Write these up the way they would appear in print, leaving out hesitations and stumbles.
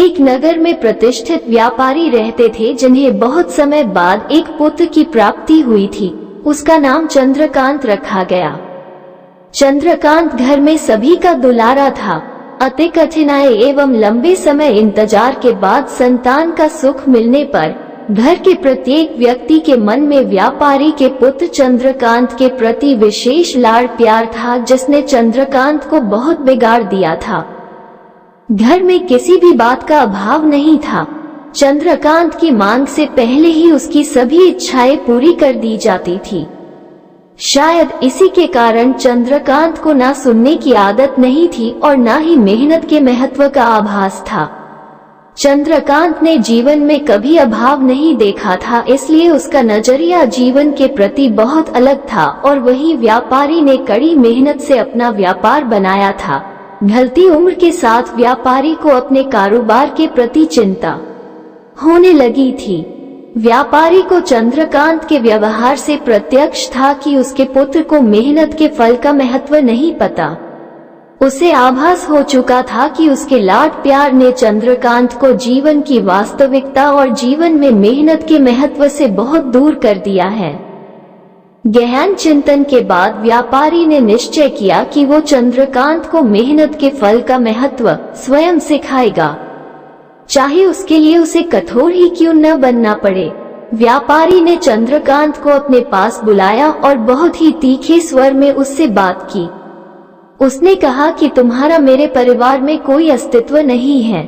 एक नगर में प्रतिष्ठित व्यापारी रहते थे जिन्हें बहुत समय बाद एक पुत्र की प्राप्ति हुई थी। उसका नाम चंद्रकांत रखा गया। चंद्रकांत घर में सभी का दुलारा था। अति कठिनाई एवं लंबे समय इंतजार के बाद संतान का सुख मिलने पर घर के प्रत्येक व्यक्ति के मन में व्यापारी के पुत्र चंद्रकांत के प्रति विशेष लाड़ प्यार था, जिसने चंद्रकांत को बहुत बिगाड़ दिया था। घर में किसी भी बात का अभाव नहीं था। चंद्रकांत की मांग से पहले ही उसकी सभी इच्छाएं पूरी कर दी जाती थी। शायद इसी के कारण चंद्रकांत को ना सुनने की आदत नहीं थी और ना ही मेहनत के महत्व का आभास था। चंद्रकांत ने जीवन में कभी अभाव नहीं देखा था, इसलिए उसका नजरिया जीवन के प्रति बहुत अलग था। और वही व्यापारी ने कड़ी मेहनत से अपना व्यापार बनाया था। ढलती उम्र के साथ व्यापारी को अपने कारोबार के प्रति चिंता होने लगी थी। व्यापारी को चंद्रकांत के व्यवहार से प्रत्यक्ष था कि उसके पुत्र को मेहनत के फल का महत्व नहीं पता। उसे आभास हो चुका था कि उसके लाड प्यार ने चंद्रकांत को जीवन की वास्तविकता और जीवन में मेहनत के महत्व से बहुत दूर कर दिया है। गहन चिंतन के बाद व्यापारी ने निश्चय किया कि वो चंद्रकांत को मेहनत के फल का महत्व स्वयं सिखाएगा, चाहे उसके लिए उसे कठोर ही क्यों न बनना पड़े। व्यापारी ने चंद्रकांत को अपने पास बुलाया और बहुत ही तीखे स्वर में उससे बात की। उसने कहा कि तुम्हारा मेरे परिवार में कोई अस्तित्व नहीं है,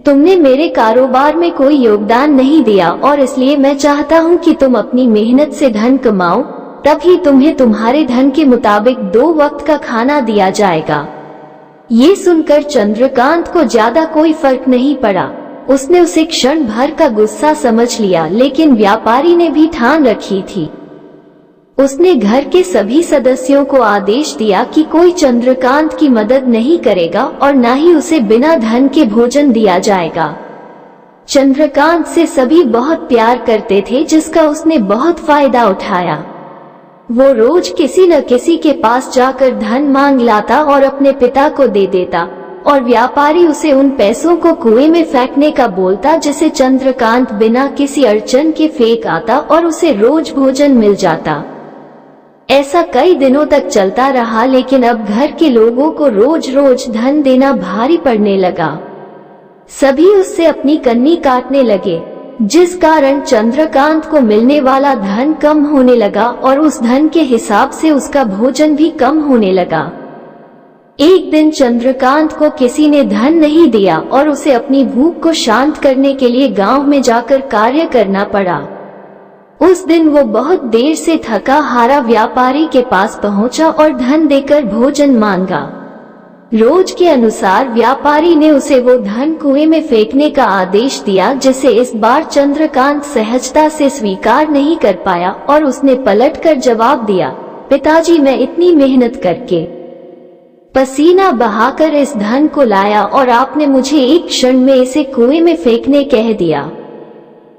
तुमने मेरे कारोबार में कोई योगदान नहीं दिया और इसलिए मैं चाहता हूँ कि तुम अपनी मेहनत से धन कमाओ, तभी तुम्हें तुम्हारे धन के मुताबिक 2 वक्त का खाना दिया जाएगा। ये सुनकर चंद्रकांत को ज्यादा कोई फर्क नहीं पड़ा। उसने उसे क्षण भर का गुस्सा समझ लिया, लेकिन व्यापारी ने भी ठान रखी थी। उसने घर के सभी सदस्यों को आदेश दिया कि कोई चंद्रकांत की मदद नहीं करेगा और न ही उसे बिना धन के भोजन दिया जाएगा। चंद्रकांत से सभी बहुत प्यार करते थे, जिसका उसने बहुत फायदा उठाया। वो रोज किसी न किसी के पास जाकर धन मांग लाता और अपने पिता को दे देता और व्यापारी उसे उन पैसों को कुएं में फेंकने का बोलता, जिसे चंद्रकांत बिना किसी अड़चन के फेंक आता और उसे रोज भोजन मिल जाता। ऐसा कई दिनों तक चलता रहा, लेकिन अब घर के लोगों को रोज रोज धन देना भारी पड़ने लगा। सभी उससे अपनी कन्नी काटने लगे, जिस कारण चंद्रकांत को मिलने वाला धन कम होने लगा और उस धन के हिसाब से उसका भोजन भी कम होने लगा। एक दिन चंद्रकांत को किसी ने धन नहीं दिया और उसे अपनी भूख को शांत करने के लिए गांव में जाकर कार्य करना पड़ा। उस दिन वो बहुत देर से थका हारा व्यापारी के पास पहुंचा और धन देकर भोजन मांगा। रोज के अनुसार व्यापारी ने उसे वो धन कुएं में फेंकने का आदेश दिया, जिसे इस बार चंद्रकांत सहजता से स्वीकार नहीं कर पाया और उसने पलटकर जवाब दिया, पिताजी, मैं इतनी मेहनत करके पसीना बहाकर इस धन को लाया और आपने मुझे एक क्षण में इसे कुएं में फेंकने कह दिया।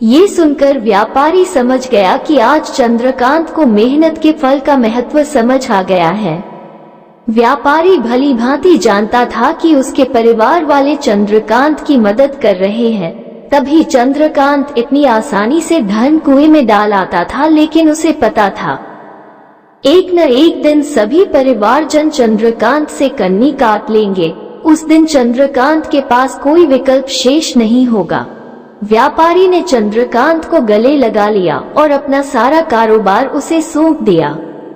ये सुनकर व्यापारी समझ गया कि आज चंद्रकांत को मेहनत के फल का महत्व समझ आ गया है। व्यापारी भली भांति जानता था कि उसके परिवार वाले चंद्रकांत की मदद कर रहे हैं, तभी चंद्रकांत इतनी आसानी से धन कुएं में डाल आता था। लेकिन उसे पता था एक न एक दिन सभी परिवारजन चंद्रकांत से कन्नी काट लेंगे। उस दिन चंद्रकांत के पास कोई विकल्प शेष नहीं होगा। व्यापारी ने चंद्रकांत को गले लगा लिया और अपना सारा कारोबार उसे सौंप दिया।